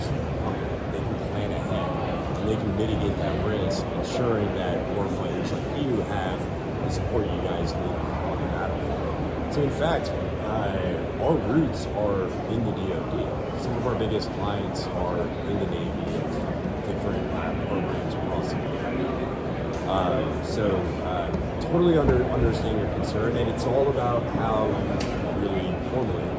information. They can plan ahead, and they can mitigate that risk, ensuring that warfighters like you have the support you guys need on the battlefield. So in fact, our roots are in the DoD. Some of our biggest clients are in the Navy and different programs across the DoD. Totally understand your concern, and it's all about how you really formulate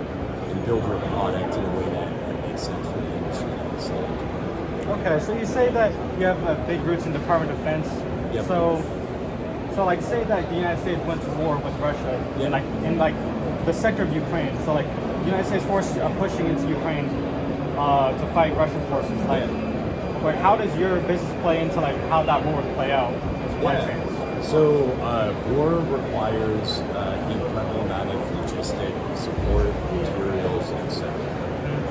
and build your product in a way that makes sense for the industry that it's sold. Okay, so you say that you have big roots in Department of Defense. Yep. So like say that the United States went to war with Russia, Yep. in the sector of Ukraine. So like the United States forces are pushing into Ukraine to fight Russian forces. Like how does your business play into like how that war would play out? So war requires an incredible amount of logistic support, materials, etc.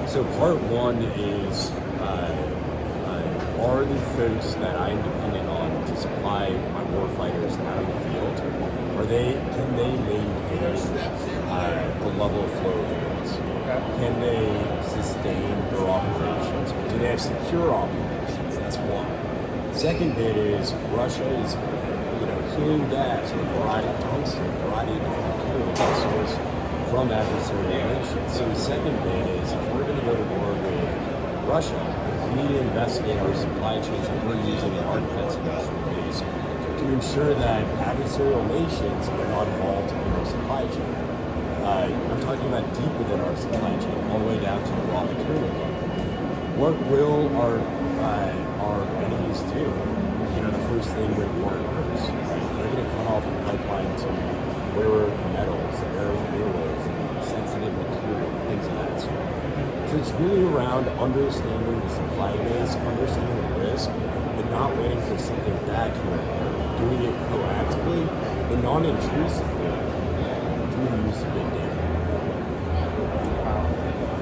So part one is are the folks that I'm dependent on to supply my war fighters out in the field, can they maintain the level of flow of goods? Can they sustain their operations? Do they have secure operations? That's one. Second bit is Russia is helium gas and a variety of tungsten, a variety of different materials that source from adversarial nations. So the second bit is if we're going to go to war with Russia, we need to investigate our supply chains that we're using in our defense industrial base to ensure that adversarial nations are not involved in our supply chain. We're talking about deep within our supply chain, all the way down to the raw material level. What will our enemies do? The first thing with war occurs, they're going to cut off the pipeline to rare earth metals, rare earth minerals, and sensitive material, things of that sort. So it's really around understanding the supply base, understanding the risk, and not waiting for something bad to occur, doing it proactively and non-intrusively through the use of big data.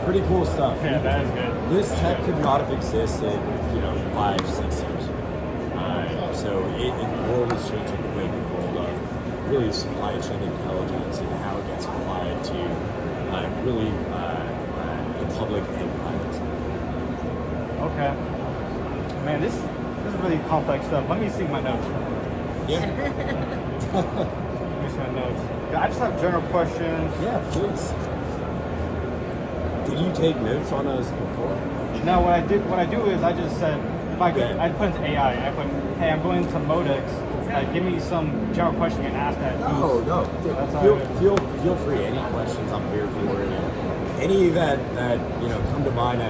Pretty cool stuff. Yeah, that is good. This tech could not have existed, 5-6 years ago. So the world is changing the way the world of really supply chain intelligence and how it gets applied to really the public and private sector. Okay. Man, this is really complex stuff. Let me see my notes. Yeah. Let me see my notes. I just have general questions. Yeah, please. Did you take notes on us before? No, what I do is I just said, if I could, I put into AI, I put, hey, I'm going to Modex, give me some general question and ask that. No. Feel free. Any questions, I'm here for it. Any that come to mind